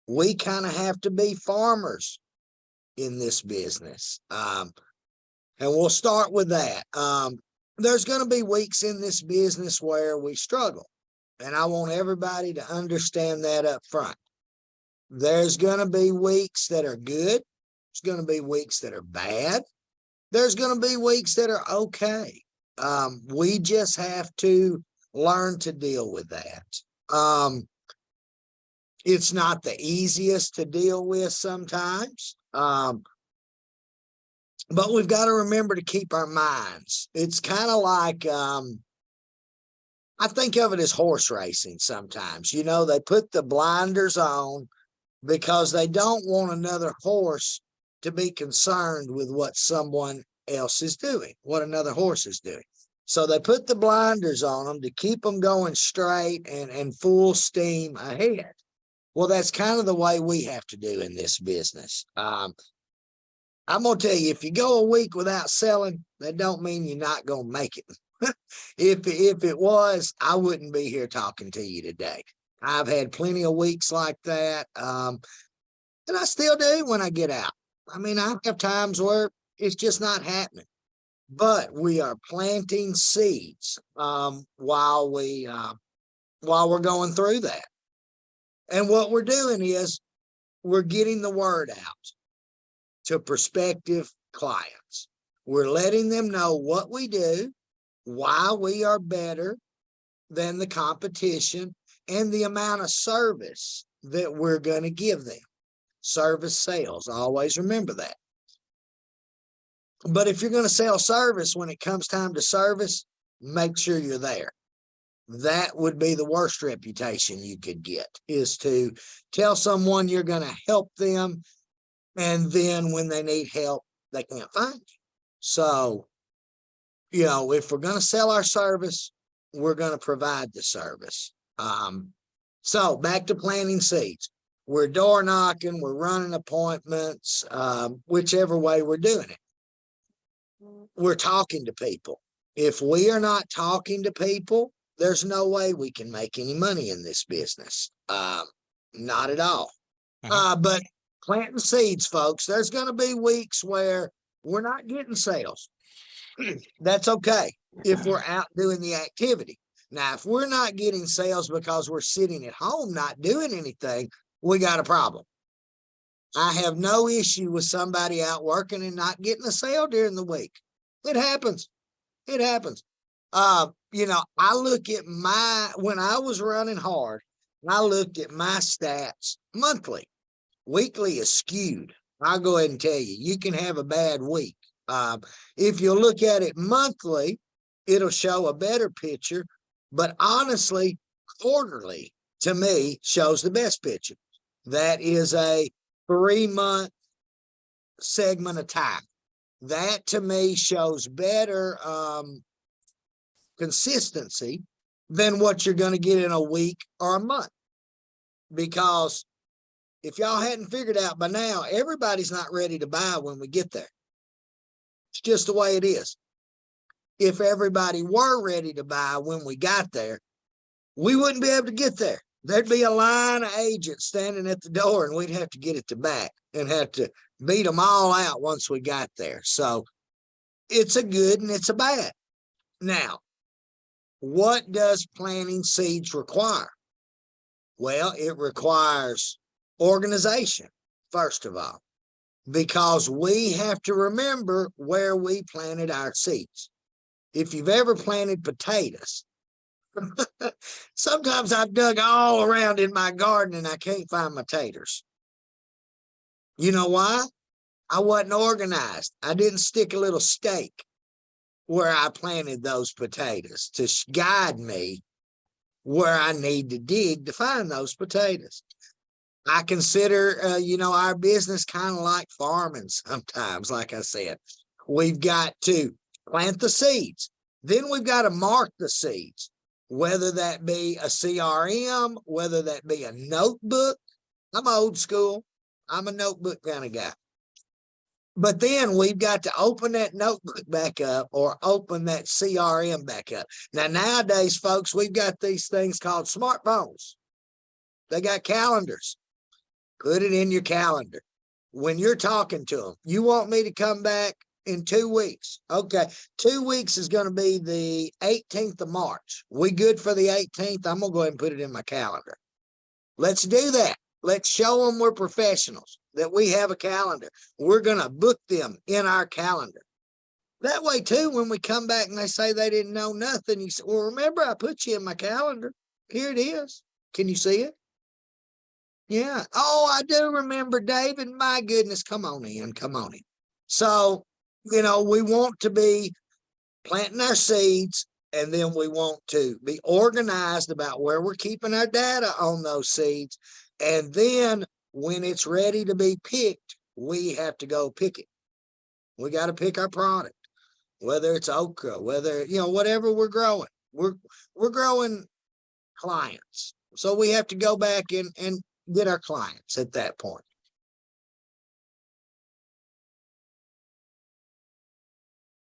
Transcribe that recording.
we kind of have to be farmers in this business. And we'll start with that. There's going to be weeks in this business where we struggle. And I want everybody to understand that up front. There's going to be weeks that are good. There's going to be weeks that are bad. There's going to be weeks that are okay. We just have to learn to deal with that. It's not the easiest to deal with sometimes. But we've got to remember to keep our minds. It's kind of like, I think of it as horse racing sometimes. You know, they put the blinders on because they don't want another horse to be concerned with what someone else is doing, what another horse is doing. So they put the blinders on them to keep them going straight and full steam ahead. Well, that's kind of the way we have to do in this business. I'm going to tell you, if you go a week without selling, that don't mean you're not going to make it. If it was, I wouldn't be here talking to you today. I've had plenty of weeks like that. And I still do when I get out. I mean, I have times where it's just not happening, but we are planting seeds while we're going through that. And what we're doing is we're getting the word out to prospective clients. We're letting them know what we do, why we are better than the competition, and the amount of service that we're going to give them. Service sales, always remember that. But if you're going to sell service, when it comes time to service, make sure you're there. That would be the worst reputation you could get, is to tell someone you're going to help them, and then when they need help, they can't find you. So, you know, if we're going to sell our service, we're going to provide the service. So back to planting seeds. We're door knocking, we're running appointments, whichever way we're doing it. We're talking to people. If we are not talking to people, there's no way we can make any money in this business. Not at all. But planting seeds, folks, there's going to be weeks where we're not getting sales. That's okay if we're out doing the activity. Now, if we're not getting sales because we're sitting at home not doing anything, we got a problem. I have no issue with somebody out working and not getting a sale during the week. It happens. It happens. You know, I look at when I was running hard, I looked at my stats monthly. Weekly is skewed. I'll go ahead and tell you, you can have a bad week. If you look at it monthly, it'll show a better picture. But honestly, quarterly, to me, shows the best picture. That is a 3-month segment of time. That, to me, shows better consistency than what you're going to get in a week or a month. Because if y'all hadn't figured out by now, everybody's not ready to buy when we get there. It's just the way it is. If everybody were ready to buy when we got there, we wouldn't be able to get there. There'd be a line of agents standing at the door, and we'd have to get it to back and have to beat them all out once we got there. So it's a good and it's a bad. Now, what does planting seeds require? Well, it requires organization, first of all, because we have to remember where we planted our seeds. If you've ever planted potatoes, sometimes I've dug all around in my garden and I can't find my taters. You know why? I wasn't organized. I didn't stick a little stake where I planted those potatoes to guide me where I need to dig to find those potatoes. I consider, you know, our business kind of like farming sometimes. Like I said, we've got to plant the seeds. Then we've got to mark the seeds, whether that be a CRM, whether that be a notebook. I'm old school. I'm a notebook kind of guy. But then we've got to open that notebook back up or open that CRM back up. Now, nowadays, folks, we've got these things called smartphones. They got calendars. Put it in your calendar. When you're talking to them, you want me to come back in 2 weeks. Okay. 2 weeks is going to be the 18th of March. We good for the 18th? I'm going to go ahead and put it in my calendar. Let's do that. Let's show them we're professionals, that we have a calendar. We're going to book them in our calendar. That way, too, when we come back and they say they didn't know nothing, you say, well, remember, I put you in my calendar. Here it is. Can you see it? Yeah. Oh, I do remember, David. My goodness. Come on in. Come on in. So, we want to be planting our seeds, and then we want to be organized about where we're keeping our data on those seeds. And then when it's ready to be picked, we have to go pick it. We got to pick our product, whether it's okra, whether, whatever we're growing. We're growing clients. So we have to go back and get our clients at that point.